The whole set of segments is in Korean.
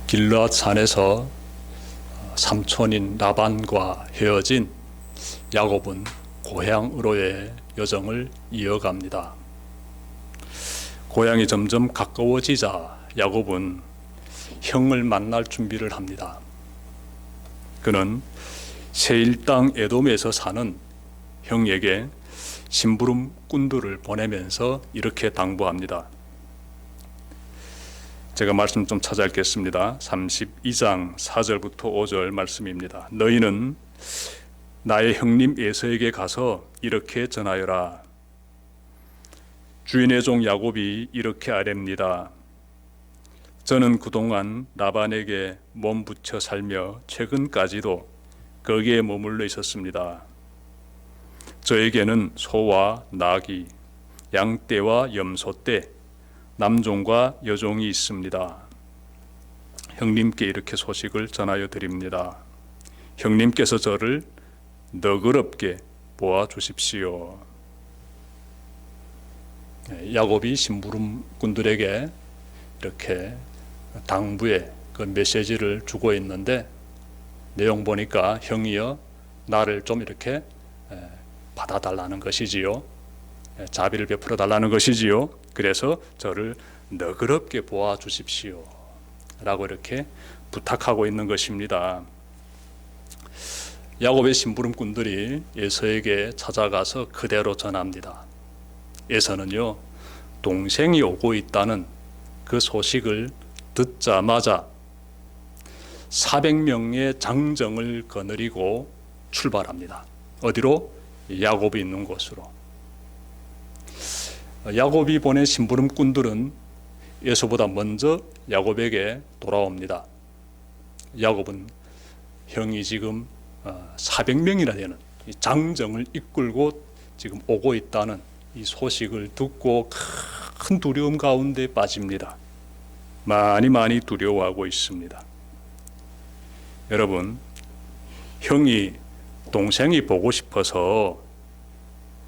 길르앗 산에서 삼촌인 라반과 헤어진 야곱은 고향으로의 여정을 이어갑니다. 고향이 점점 가까워지자 야곱은 형을 만날 준비를 합니다. 그는 세일 땅 에돔에서 사는 형에게 심부름꾼들을 보내면서 이렇게 당부합니다. 제가 말씀 좀 찾아 읽겠습니다. 32장 4절부터 5절 말씀입니다. 너희는 나의 형님 에서에게 가서 이렇게 전하여라. 주인의 종 야곱이 이렇게 아뢰입니다. 저는 그동안 라반에게 몸붙여 살며 최근까지도 거기에 머물러 있었습니다. 저에게는 소와 나귀, 양떼와 염소떼, 남종과 여종이 있습니다. 형님께 이렇게 소식을 전하여 드립니다. 형님께서 저를 너그럽게 보아 주십시오. 야곱이 심부름꾼들에게 이렇게 당부의 그 메시지를 주고 있는데, 내용 보니까 형이여 나를 좀 이렇게 받아달라는 것이지요. 자비를 베풀어 달라는 것이지요. 그래서 저를 너그럽게 보아 주십시오 라고 이렇게 부탁하고 있는 것입니다. 야곱의 심부름꾼들이 에서에게 찾아가서 그대로 전합니다. 에서는요, 동생이 오고 있다는 그 소식을 듣자마자 400명의 장정을 거느리고 출발합니다. 어디로? 야곱이 있는 곳으로. 야곱이 보낸 심부름꾼들은 에서보다 먼저 야곱에게 돌아옵니다. 야곱은 형이 지금 400명이나 되는 장정을 이끌고 지금 오고 있다는 이 소식을 듣고 큰 두려움 가운데 빠집니다. 많이 두려워하고 있습니다. 여러분, 형이 동생이 보고 싶어서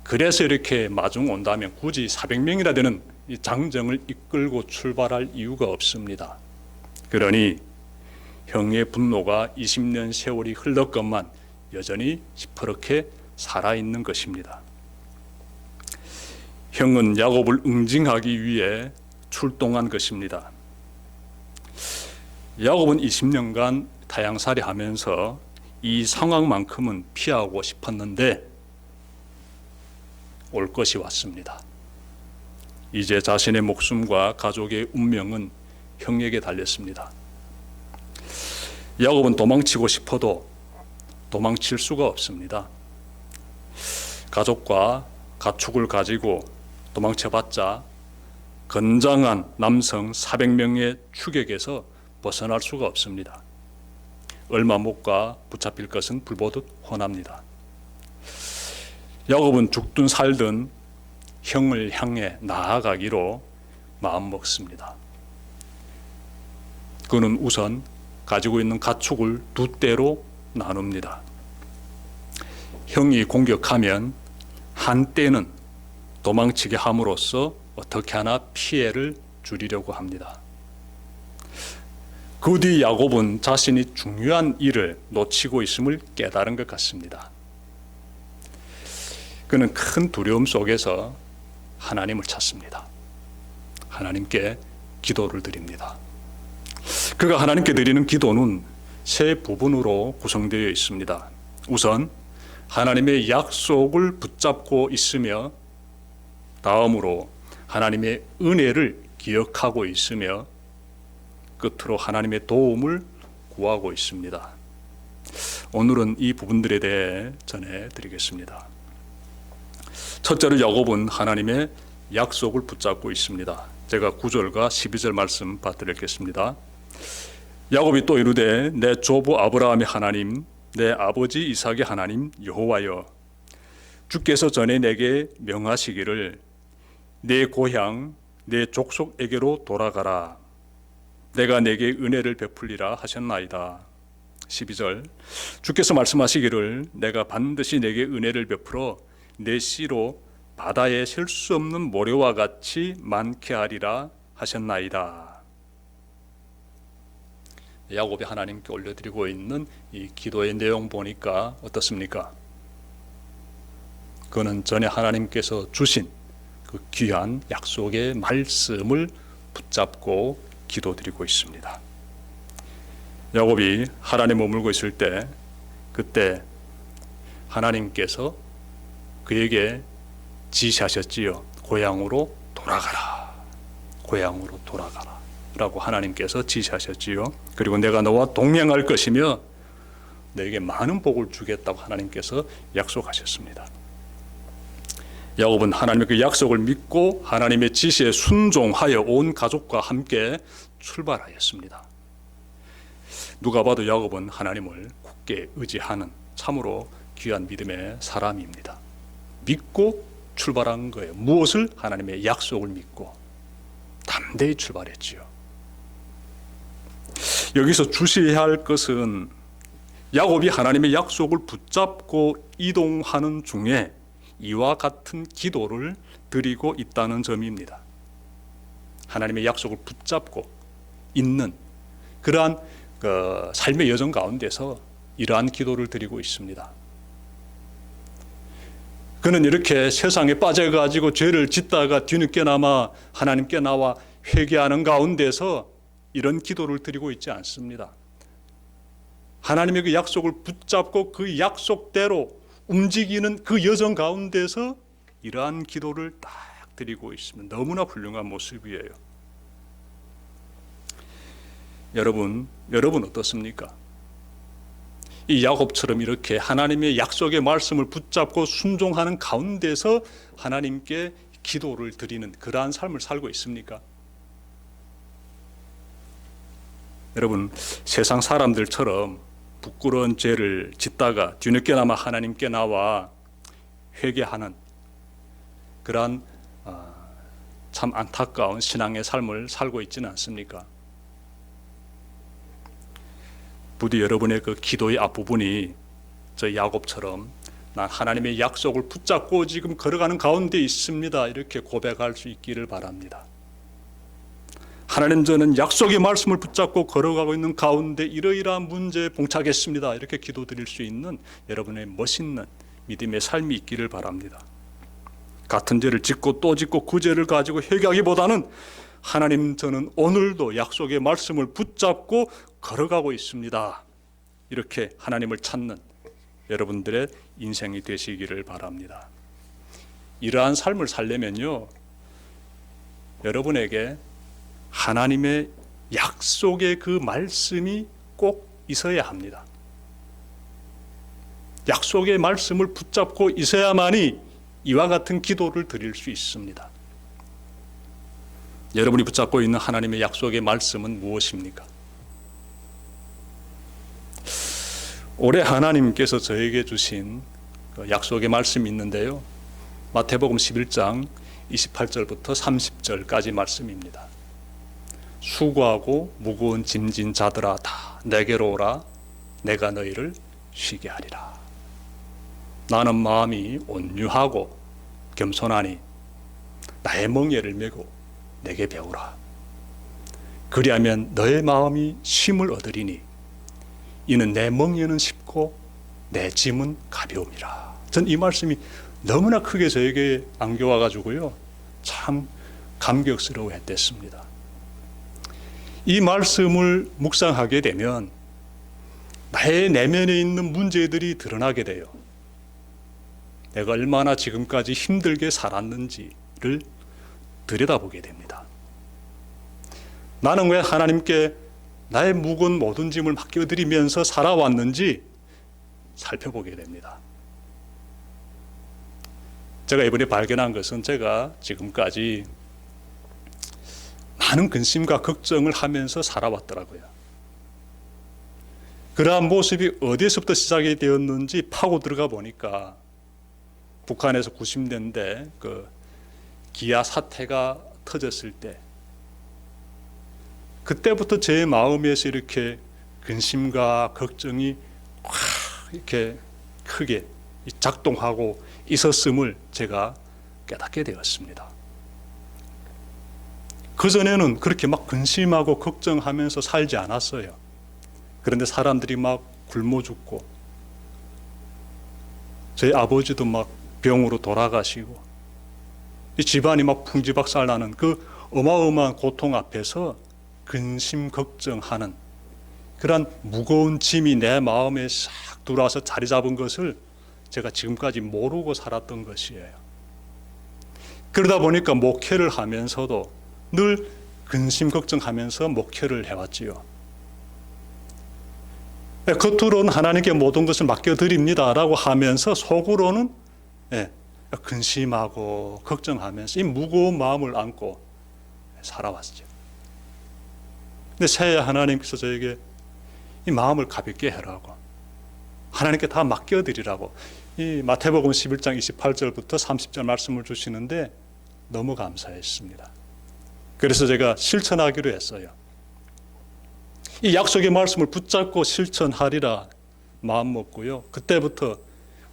그래서 이렇게 마중 온다면 굳이 400명이나 되는 이 장정을 이끌고 출발할 이유가 없습니다. 그러니 형의 분노가 20년 세월이 흘렀건만 여전히 시퍼렇게 살아있는 것입니다. 형은 야곱을 응징하기 위해 출동한 것입니다. 야곱은 20년간 타향살이 하면서 이 상황만큼은 피하고 싶었는데 올 것이 왔습니다. 이제 자신의 목숨과 가족의 운명은 형에게 달렸습니다. 야곱은 도망치고 싶어도 도망칠 수가 없습니다. 가족과 가축을 가지고 도망쳐봤자 건장한 남성 400명의 추격에서 벗어날 수가 없습니다. 얼마 못 가 붙잡힐 것은 불보듯 훤합니다. 야곱은 죽든 살든 형을 향해 나아가기로 마음먹습니다. 그는 우선 가지고 있는 가축을 두 떼로 나눕니다. 형이 공격하면 한 떼는 도망치게 함으로써 어떻게 하나 피해를 줄이려고 합니다. 그 뒤 야곱은 자신이 중요한 일을 놓치고 있음을 깨달은 것 같습니다. 그는 큰 두려움 속에서 하나님을 찾습니다. 하나님께 기도를 드립니다. 그가 하나님께 드리는 기도는 세 부분으로 구성되어 있습니다. 우선 하나님의 약속을 붙잡고 있으며, 다음으로 하나님의 은혜를 기억하고 있으며, 끝으로 하나님의 도움을 구하고 있습니다. 오늘은 이 부분들에 대해 전해드리겠습니다. 첫째로 야곱은 하나님의 약속을 붙잡고 있습니다. 제가 9절과 12절 말씀 받드리겠습니다. 야곱이 또 이르되 내 조부 아브라함의 하나님, 내 아버지 이삭의 하나님 여호와여, 주께서 전에 내게 명하시기를 내 고향 내 족속에게로 돌아가라. 내가 내게 은혜를 베풀리라 하셨나이다. 12절 주께서 말씀하시기를 내가 반드시 내게 은혜를 베풀어 내 씨로 바다에 셀 수 없는 모래와 같이 많게 하리라 하셨나이다. 야곱이 하나님께 올려드리고 있는 이 기도의 내용 보니까 어떻습니까? 그는 전에 하나님께서 주신 그 귀한 약속의 말씀을 붙잡고 기도드리고 있습니다. 야곱이 하나님 머물고 있을 때 그때 하나님께서 그에게 지시하셨지요. 고향으로 돌아가라. 고향으로 돌아가라. 라고 하나님께서 지시하셨지요. 그리고 내가 너와 동행할 것이며 너에게 많은 복을 주겠다고 하나님께서 약속하셨습니다. 야곱은 하나님의 그 약속을 믿고 하나님의 지시에 순종하여 온 가족과 함께 출발하였습니다. 누가 봐도 야곱은 하나님을 굳게 의지하는 참으로 귀한 믿음의 사람입니다. 믿고 출발한 거예요. 무엇을? 하나님의 약속을 믿고 담대히 출발했지요. 여기서 주시해야 할 것은 야곱이 하나님의 약속을 붙잡고 이동하는 중에 이와 같은 기도를 드리고 있다는 점입니다. 하나님의 약속을 붙잡고 있는 그러한 삶의 여정 가운데서 이러한 기도를 드리고 있습니다. 그는 이렇게 세상에 빠져가지고 죄를 짓다가 뒤늦게나마 하나님께 나와 회개하는 가운데서 이런 기도를 드리고 있지 않습니다. 하나님의 그 약속을 붙잡고 그 약속대로 움직이는 그 여정 가운데서 이러한 기도를 딱 드리고 있으면 너무나 훌륭한 모습이에요. 여러분 어떻습니까? 이 야곱처럼 이렇게 하나님의 약속의 말씀을 붙잡고 순종하는 가운데서 하나님께 기도를 드리는 그러한 삶을 살고 있습니까? 여러분, 세상 사람들처럼 부끄러운 죄를 짓다가 뒤늦게나마 하나님께 나와 회개하는 그러한 참 안타까운 신앙의 삶을 살고 있지는 않습니까? 부디 여러분의 그 기도의 앞부분이 저 야곱처럼 난 하나님의 약속을 붙잡고 지금 걸어가는 가운데 있습니다. 이렇게 고백할 수 있기를 바랍니다. 하나님, 저는 약속의 말씀을 붙잡고 걸어가고 있는 가운데 이러이러한 문제에 봉착했습니다. 이렇게 기도드릴 수 있는 여러분의 멋있는 믿음의 삶이 있기를 바랍니다. 같은 죄를 짓고 또 짓고 그 죄를 가지고 회개하기보다는 하나님, 저는 오늘도 약속의 말씀을 붙잡고 걸어가고 있습니다. 이렇게 하나님을 찾는 여러분들의 인생이 되시기를 바랍니다. 이러한 삶을 살려면요, 여러분에게 하나님의 약속의 그 말씀이 꼭 있어야 합니다. 약속의 말씀을 붙잡고 있어야만이 이와 같은 기도를 드릴 수 있습니다. 여러분이 붙잡고 있는 하나님의 약속의 말씀은 무엇입니까? 올해 하나님께서 저에게 주신 약속의 말씀이 있는데요, 마태복음 11장 28절부터 30절까지 말씀입니다. 수고하고 무거운 짐진 자들아 다 내게로 오라. 내가 너희를 쉬게 하리라. 나는 마음이 온유하고 겸손하니 나의 멍에를 메고 내게 배우라. 그리하면 너의 마음이 쉼을 얻으리니 이는 내 멍에는 쉽고 내 짐은 가벼움이라. 전 이 말씀이 너무나 크게 저에게 안겨와 가지고요, 참 감격스러워 했댔습니다. 이 말씀을 묵상하게 되면 나의 내면에 있는 문제들이 드러나게 돼요. 내가 얼마나 지금까지 힘들게 살았는지를 들여다보게 됩니다. 나는 왜 하나님께 나의 무거운 모든 짐을 맡겨드리면서 살아왔는지 살펴보게 됩니다. 제가 이번에 발견한 것은 제가 지금까지 많은 근심과 걱정을 하면서 살아왔더라고요. 그러한 모습이 어디서부터 시작이 되었는지 파고 들어가 보니까 북한에서 90년대 그 기아 사태가 터졌을 때, 그때부터 제 마음에서 이렇게 근심과 걱정이 확 이렇게 크게 작동하고 있었음을 제가 깨닫게 되었습니다. 그전에는 그렇게 막 근심하고 걱정하면서 살지 않았어요. 그런데 사람들이 막 굶어 죽고 저희 아버지도 막 병으로 돌아가시고 이 집안이 막 풍지박살나는 그 어마어마한 고통 앞에서 근심 걱정하는 그런 무거운 짐이 내 마음에 싹 들어와서 자리 잡은 것을 제가 지금까지 모르고 살았던 것이에요. 그러다 보니까 목회를 하면서도 늘 근심 걱정하면서 목회를 해왔지요. 겉으로는 하나님께 모든 것을 맡겨드립니다 라고 하면서 속으로는 근심하고 걱정하면서 이 무거운 마음을 안고 살아왔죠. 근데 새해 하나님께서 저에게 이 마음을 가볍게 해라고, 하나님께 다 맡겨드리라고 이 마태복음 11장 28절부터 30절 말씀을 주시는데 너무 감사했습니다. 그래서 제가 실천하기로 했어요. 이 약속의 말씀을 붙잡고 실천하리라 마음 먹고요. 그때부터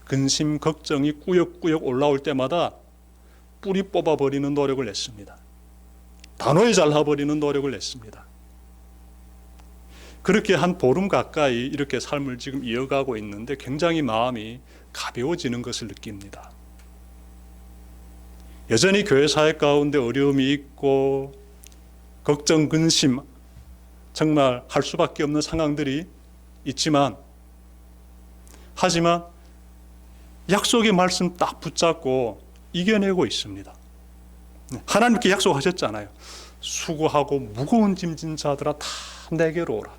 근심 걱정이 꾸역꾸역 올라올 때마다 뿌리 뽑아버리는 노력을 했습니다. 단호히 잘라버리는 노력을 했습니다. 그렇게 한 보름 가까이 이렇게 삶을 지금 이어가고 있는데 굉장히 마음이 가벼워지는 것을 느낍니다. 여전히 교회 사회 가운데 어려움이 있고 걱정, 근심 정말 할 수밖에 없는 상황들이 있지만, 하지만 약속의 말씀 딱 붙잡고 이겨내고 있습니다. 하나님께 약속하셨잖아요. 수고하고 무거운 짐진 자들아 다 내게로 오라.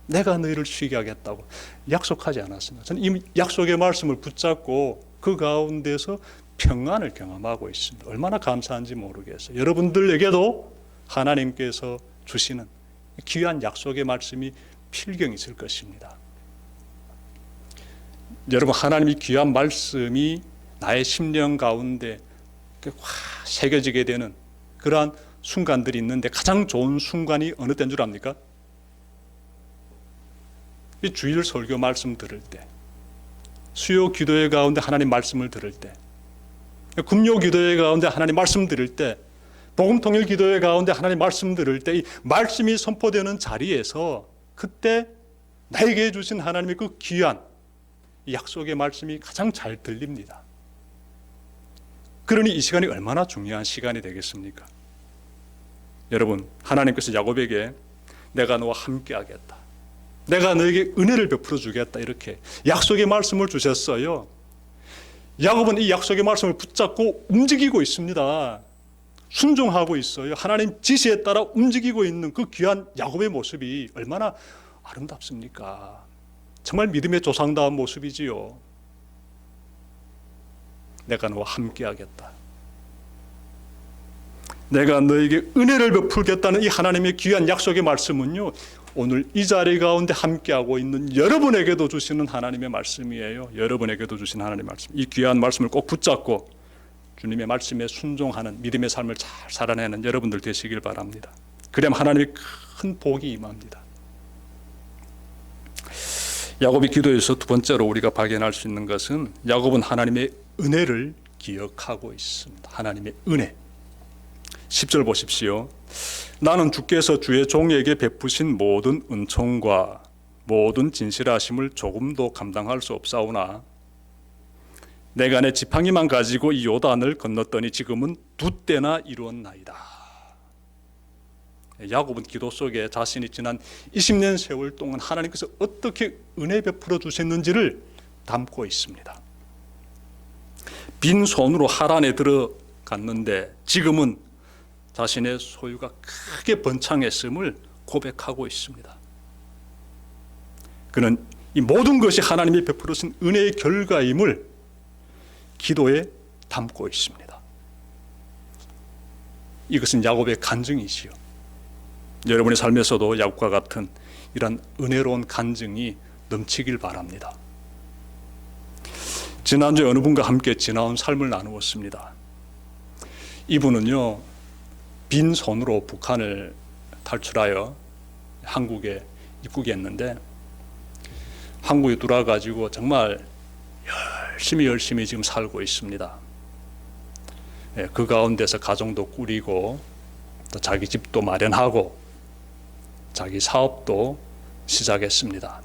내가 너희를 쉬게 하겠다고 약속하지 않았습니다. 저는 이 약속의 말씀을 붙잡고 그 가운데서 평안을 경험하고 있습니다. 얼마나 감사한지 모르겠어요. 여러분들에게도 하나님께서 주시는 귀한 약속의 말씀이 필경이 있을 것입니다. 여러분, 하나님의 귀한 말씀이 나의 심령 가운데 확 새겨지게 되는 그러한 순간들이 있는데 가장 좋은 순간이 어느 때인 줄 압니까? 이 주일 설교 말씀 들을 때, 수요 기도회 가운데 하나님 말씀을 들을 때, 금요 기도회 가운데 하나님 말씀 들을 때, 복음 통일 기도회 가운데 하나님 말씀 들을 때 이 말씀이 선포되는 자리에서 그때 나에게 주신 하나님의 그 귀한 약속의 말씀이 가장 잘 들립니다. 그러니 이 시간이 얼마나 중요한 시간이 되겠습니까? 여러분, 하나님께서 야곱에게 내가 너와 함께 하겠다, 내가 너에게 은혜를 베풀어 주겠다, 이렇게 약속의 말씀을 주셨어요. 야곱은 이 약속의 말씀을 붙잡고 움직이고 있습니다. 순종하고 있어요. 하나님 지시에 따라 움직이고 있는 그 귀한 야곱의 모습이 얼마나 아름답습니까? 정말 믿음의 조상다운 모습이지요. 내가 너와 함께 하겠다, 내가 너에게 은혜를 베풀겠다는 이 하나님의 귀한 약속의 말씀은요, 오늘 이 자리 가운데 함께하고 있는 여러분에게도 주시는 하나님의 말씀이에요. 여러분에게도 주신 하나님의 말씀, 이 귀한 말씀을 꼭 붙잡고 주님의 말씀에 순종하는 믿음의 삶을 잘 살아내는 여러분들 되시길 바랍니다. 그러면 하나님의 큰 복이 임합니다. 야곱의 기도에서 두 번째로 우리가 발견할 수 있는 것은 야곱은 하나님의 은혜를 기억하고 있습니다. 하나님의 은혜. 10절 보십시오. 나는 주께서 주의 종에게 베푸신 모든 은총과 모든 진실하심을 조금도 감당할 수 없사오나 내가 내 지팡이만 가지고 이 요단을 건넜더니 지금은 두 때나 이루었나이다. 야곱은 기도 속에 자신이 지난 20년 세월 동안 하나님께서 어떻게 은혜 베풀어 주셨는지를 담고 있습니다. 빈손으로 하란에 들어갔는데 지금은 자신의 소유가 크게 번창했음을 고백하고 있습니다. 그는 이 모든 것이 하나님이 베풀어 주신 은혜의 결과임을 기도에 담고 있습니다. 이것은 야곱의 간증이지요. 여러분의 삶에서도 야곱과 같은 이런 은혜로운 간증이 넘치길 바랍니다. 지난주에 어느 분과 함께 지나온 삶을 나누었습니다. 이분은요, 빈손으로 북한을 탈출하여 한국에 입국했는데 한국에 들어와가지고 정말 열심히 지금 살고 있습니다. 그 가운데서 가정도 꾸리고 또 자기 집도 마련하고 자기 사업도 시작했습니다.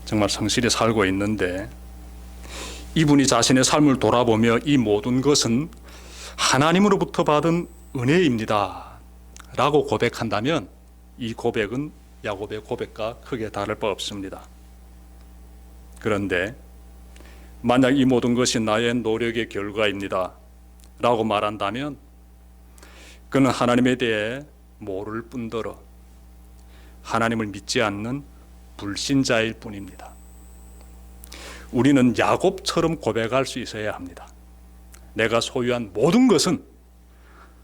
정말 성실히 살고 있는데 이분이 자신의 삶을 돌아보며 이 모든 것은 하나님으로부터 받은 은혜입니다 라고 고백한다면 이 고백은 야곱의 고백과 크게 다를 바 없습니다. 그런데 만약 이 모든 것이 나의 노력의 결과입니다 라고 말한다면 그는 하나님에 대해 모를 뿐더러 하나님을 믿지 않는 불신자일 뿐입니다. 우리는 야곱처럼 고백할 수 있어야 합니다. 내가 소유한 모든 것은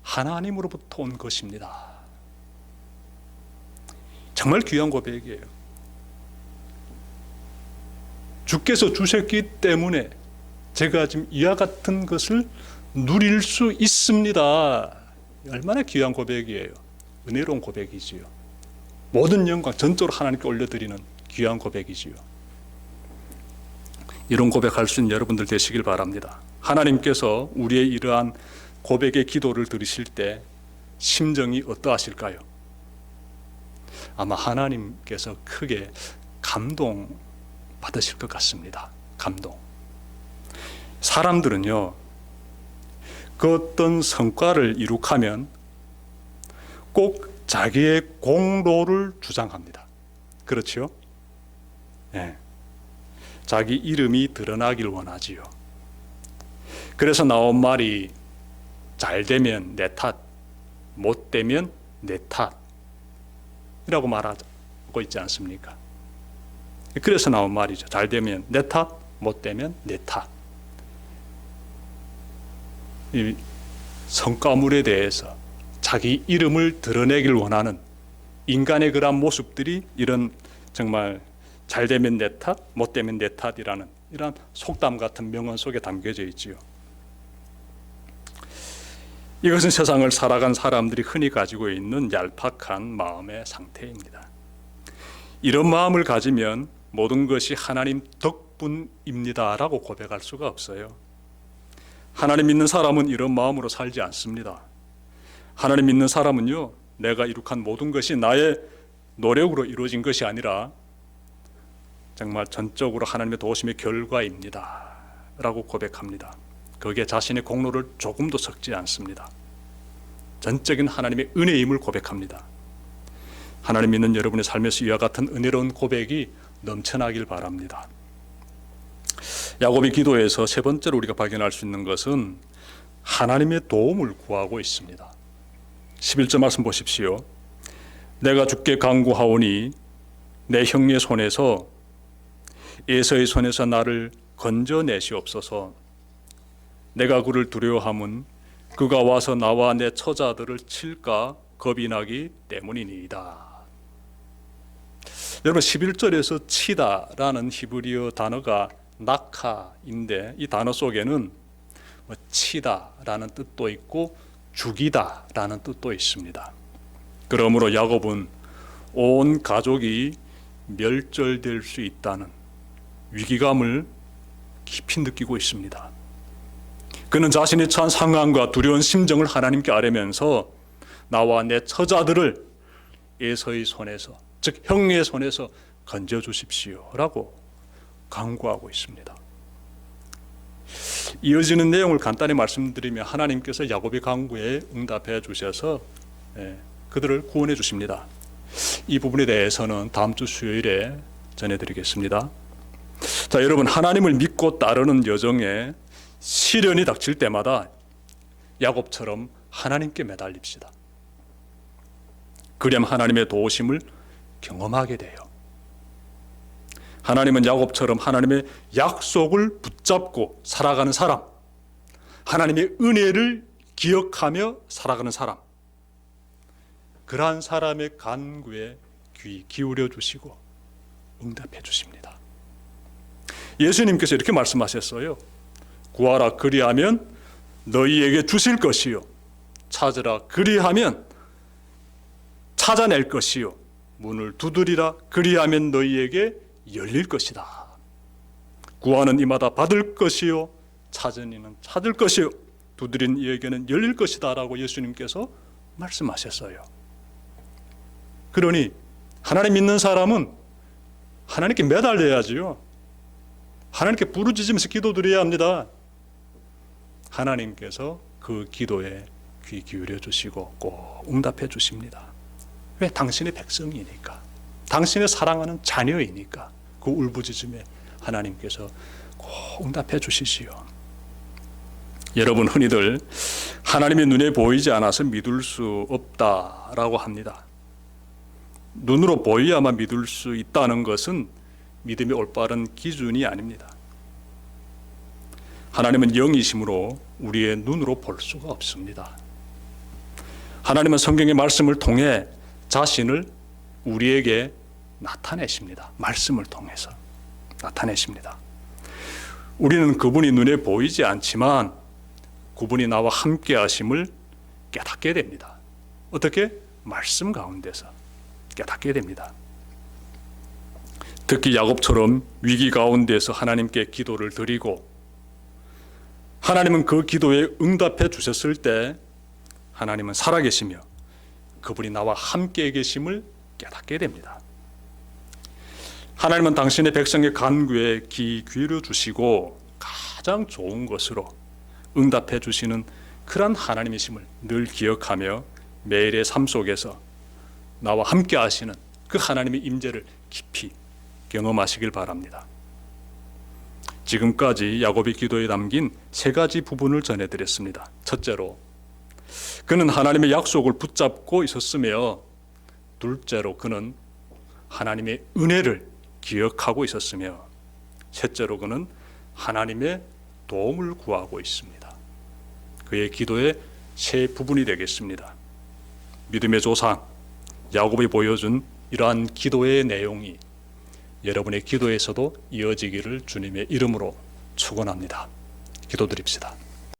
하나님으로부터 온 것입니다. 정말 귀한 고백이에요. 주께서 주셨기 때문에 제가 지금 이와 같은 것을 누릴 수 있습니다. 얼마나 귀한 고백이에요. 은혜로운 고백이지요. 모든 영광 전적으로 하나님께 올려드리는 귀한 고백이지요. 이런 고백할 수 있는 여러분들 되시길 바랍니다. 하나님께서 우리의 이러한 고백의 기도를 들으실 때 심정이 어떠하실까요? 아마 하나님께서 크게 감동 받으실 것 같습니다. 감동. 사람들은요, 그 어떤 성과를 이룩하면 꼭 자기의 공로를 주장합니다. 그렇죠? 네. 자기 이름이 드러나길 원하지요. 그래서 나온 말이 잘 되면 내 탓, 못 되면 내 탓이라고 말하고 있지 않습니까? 그래서 나온 말이죠. 잘 되면 내 탓, 못 되면 내 탓. 이 성과물에 대해서 자기 이름을 드러내길 원하는 인간의 그러한 모습들이 이런 정말 잘 되면 내 탓, 못 되면 내 탓이라는 이런 속담 같은 명언 속에 담겨져 있지요. 이것은 세상을 살아간 사람들이 흔히 가지고 있는 얄팍한 마음의 상태입니다. 이런 마음을 가지면 모든 것이 하나님 덕분입니다 라고 고백할 수가 없어요. 하나님 믿는 사람은 이런 마음으로 살지 않습니다. 하나님 믿는 사람은요, 내가 이룩한 모든 것이 나의 노력으로 이루어진 것이 아니라 정말 전적으로 하나님의 도우심의 결과입니다 라고 고백합니다. 거기에 자신의 공로를 조금도 섞지 않습니다. 전적인 하나님의 은혜임을 고백합니다. 하나님 믿는 여러분의 삶에서 이와 같은 은혜로운 고백이 넘쳐나길 바랍니다. 야곱의 기도에서 세 번째로 우리가 발견할 수 있는 것은 하나님의 도움을 구하고 있습니다. 11절 말씀 보십시오. 내가 주께 간구하오니 내 형의 손에서 에서의 손에서 나를 건져내시옵소서. 내가 그를 두려워함은 그가 와서 나와 내 처자들을 칠까 겁이 나기 때문이니이다. 여러분 11절에서 치다라는 히브리어 단어가 낙하인데 이 단어 속에는 치다라는 뜻도 있고 죽이다라는 뜻도 있습니다. 그러므로 야곱은 온 가족이 멸절될 수 있다는 위기감을 깊이 느끼고 있습니다. 그는 자신이 처한 상황과 두려운 심정을 하나님께 아뢰면서 나와 내 처자들을 에서의 손에서, 즉 형의 손에서 건져주십시오 라고 간구하고 있습니다. 이어지는 내용을 간단히 말씀드리면 하나님께서 야곱의 간구에 응답해 주셔서 그들을 구원해 주십니다. 이 부분에 대해서는 다음 주 수요일에 전해드리겠습니다. 자, 여러분, 하나님을 믿고 따르는 여정에 시련이 닥칠 때마다 야곱처럼 하나님께 매달립시다. 그럼 하나님의 도우심을 경험하게 돼요. 하나님은 야곱처럼 하나님의 약속을 붙잡고 살아가는 사람, 하나님의 은혜를 기억하며 살아가는 사람, 그러한 사람의 간구에 귀 기울여 주시고 응답해 주십니다. 예수님께서 이렇게 말씀하셨어요. 구하라 그리하면 너희에게 주실 것이요, 찾으라 그리하면 찾아낼 것이요, 문을 두드리라 그리하면 너희에게 열릴 것이다. 구하는 이마다 받을 것이요, 찾은 이는 찾을 것이요, 두드린 이에게는 열릴 것이다 라고 예수님께서 말씀하셨어요. 그러니 하나님 믿는 사람은 하나님께 매달려야지요. 하나님께 부르짖으면서 기도드려야 합니다. 하나님께서 그 기도에 귀 기울여 주시고 꼭 응답해 주십니다. 왜? 당신의 백성이니까, 당신의 사랑하는 자녀이니까 그 울부짖음에 하나님께서 꼭 응답해 주시지요. 여러분, 흔히들 하나님의 눈에 보이지 않아서 믿을 수 없다라고 합니다. 눈으로 보여야만 믿을 수 있다는 것은 믿음의 올바른 기준이 아닙니다. 하나님은 영이심으로 우리의 눈으로 볼 수가 없습니다. 하나님은 성경의 말씀을 통해 자신을 우리에게 나타내십니다. 말씀을 통해서 나타내십니다. 우리는 그분이 눈에 보이지 않지만 그분이 나와 함께 하심을 깨닫게 됩니다. 어떻게? 말씀 가운데서 깨닫게 됩니다. 특히 야곱처럼 위기 가운데서 하나님께 기도를 드리고 하나님은 그 기도에 응답해 주셨을 때 하나님은 살아계시며 그분이 나와 함께 계심을 깨닫게 됩니다. 하나님은 당신의 백성의 간구에 귀 기울여 주시고 가장 좋은 것으로 응답해 주시는 그런 하나님이심을 늘 기억하며 매일의 삶 속에서 나와 함께 하시는 그 하나님의 임재를 깊이 경험하시길 바랍니다. 지금까지 야곱의 기도에 담긴 세 가지 부분을 전해드렸습니다. 첫째로, 그는 하나님의 약속을 붙잡고 있었으며, 둘째로 그는 하나님의 은혜를 기억하고 있었으며, 셋째로 그는 하나님의 도움을 구하고 있습니다. 그의 기도의 세 부분이 되겠습니다. 믿음의 조상 야곱이 보여준 이러한 기도의 내용이 여러분의 기도에서도 이어지기를 주님의 이름으로 축원합니다. 기도드립시다.